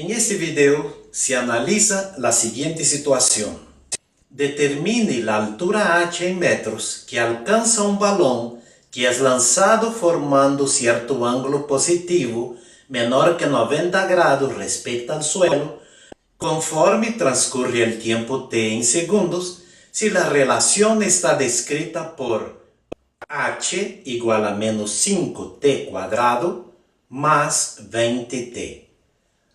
En este video se analiza la siguiente situación. Determine la altura h en metros que alcanza un balón que es lanzado formando cierto ángulo positivo menor que 90 grados respecto al suelo, conforme transcurre el tiempo t en segundos, si la relación está descrita por h igual a menos 5t cuadrado más 20t.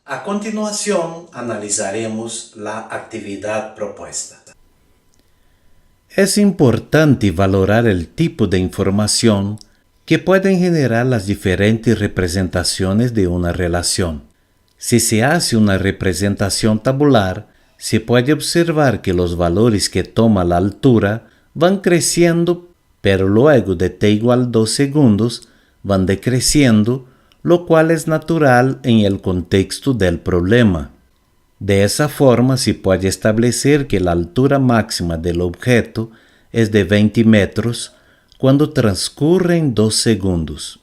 A continuación, analizaremos la actividad propuesta. Es importante valorar el tipo de información que pueden generar las diferentes representaciones de una relación. Si se hace una representación tabular, se puede observar que los valores que toma la altura van creciendo, pero luego de t igual 2 segundos van decreciendo, lo cual es natural en el contexto del problema. De esa forma se puede establecer que la altura máxima del objeto es de 20 metros cuando transcurren 2 segundos.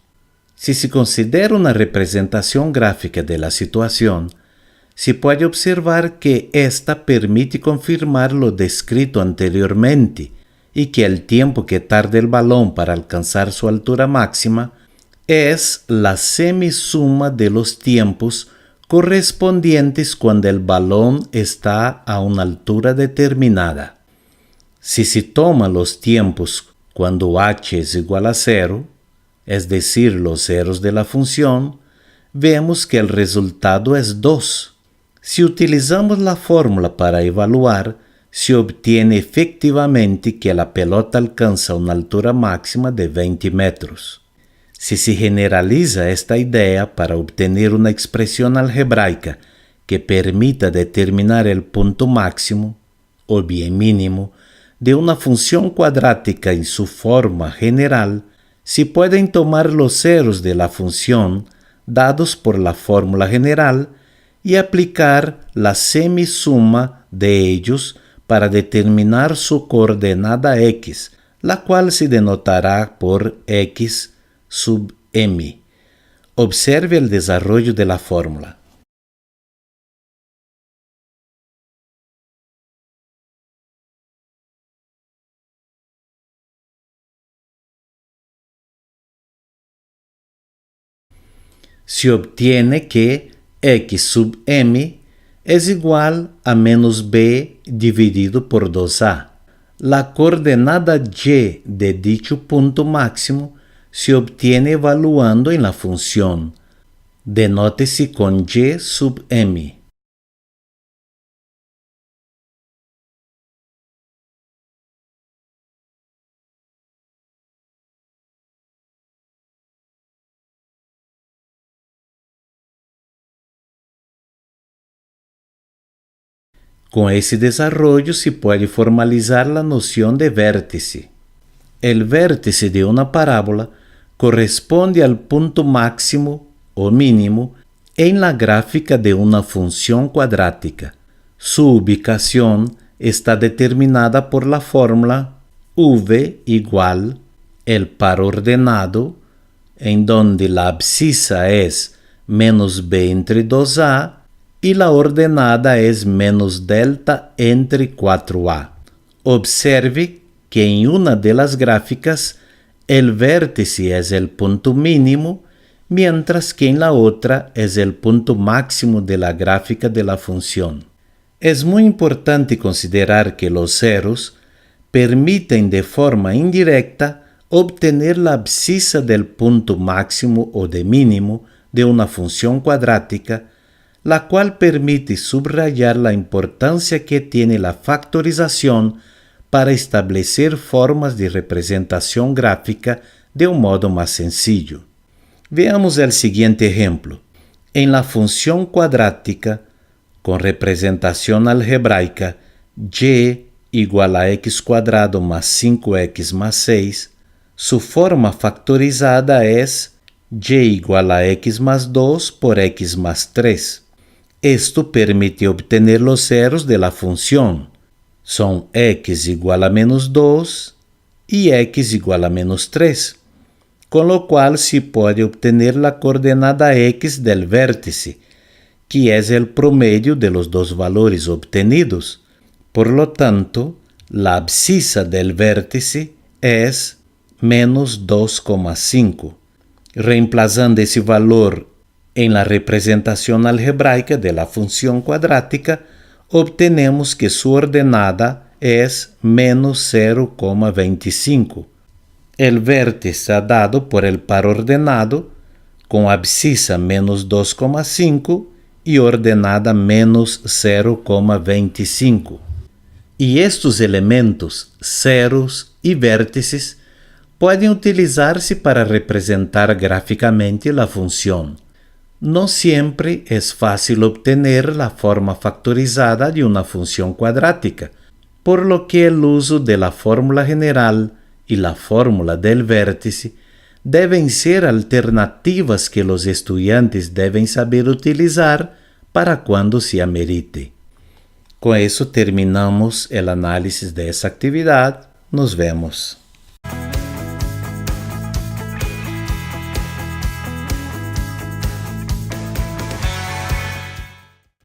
Si se considera una representación gráfica de la situación, se puede observar que ésta permite confirmar lo descrito anteriormente y que el tiempo que tarda el balón para alcanzar su altura máxima es la semisuma de los tiempos correspondientes cuando el balón está a una altura determinada. Si se toma los tiempos cuando h es igual a 0, es decir, los ceros de la función, vemos que el resultado es 2. Si utilizamos la fórmula para evaluar, se obtiene efectivamente que la pelota alcanza una altura máxima de 20 metros. Si se generaliza esta idea para obtener una expresión algebraica que permita determinar el punto máximo, o bien mínimo, de una función cuadrática en su forma general, se pueden tomar los ceros de la función dados por la fórmula general y aplicar la semisuma de ellos para determinar su coordenada x, la cual se denotará por x sub m. Observe el desarrollo de la fórmula. Se obtiene que x sub m es igual a menos b dividido por 2a. La coordenada y de dicho punto máximo se obtiene evaluando en la función. Denótese con y sub m. Con ese desarrollo se puede formalizar la noción de vértice. El vértice de una parábola corresponde al punto máximo o mínimo en la gráfica de una función cuadrática. Su ubicación está determinada por la fórmula v igual el par ordenado, en donde la abscisa es menos b entre 2a y la ordenada es menos delta entre 4a. Observe que en una de las gráficas el vértice es el punto mínimo, mientras que en la otra es el punto máximo de la gráfica de la función. Es muy importante considerar que los ceros permiten de forma indirecta obtener la abscisa del punto máximo o de mínimo de una función cuadrática, la cual permite subrayar la importancia que tiene la factorización para establecer formas de representación gráfica de un modo más sencillo. Veamos el siguiente ejemplo. En la función cuadrática, con representación algebraica y igual a x cuadrado más 5x más 6, su forma factorizada es y igual a x más 2 por x más 3. Esto permite obtener los ceros de la función. Son x igual a menos 2 y x igual a menos 3, con lo cual se puede obtener la coordenada x del vértice, que es el promedio de los dos valores obtenidos. Por lo tanto, la abscissa del vértice es menos 2,5. Reemplazando ese valor en la representación algebraica de la función cuadrática, obtenemos que su ordenada es menos 0,25. El vértice dado por el par ordenado, con abscissa menos 2,5 y ordenada menos 0,25. Y estos elementos, ceros y vértices, pueden utilizarse para representar gráficamente la función. No siempre es fácil obtener la forma factorizada de una función cuadrática, por lo que el uso de la fórmula general y la fórmula del vértice deben ser alternativas que los estudiantes deben saber utilizar para cuando se amerite. Con eso terminamos el análisis de esa actividad. Nos vemos.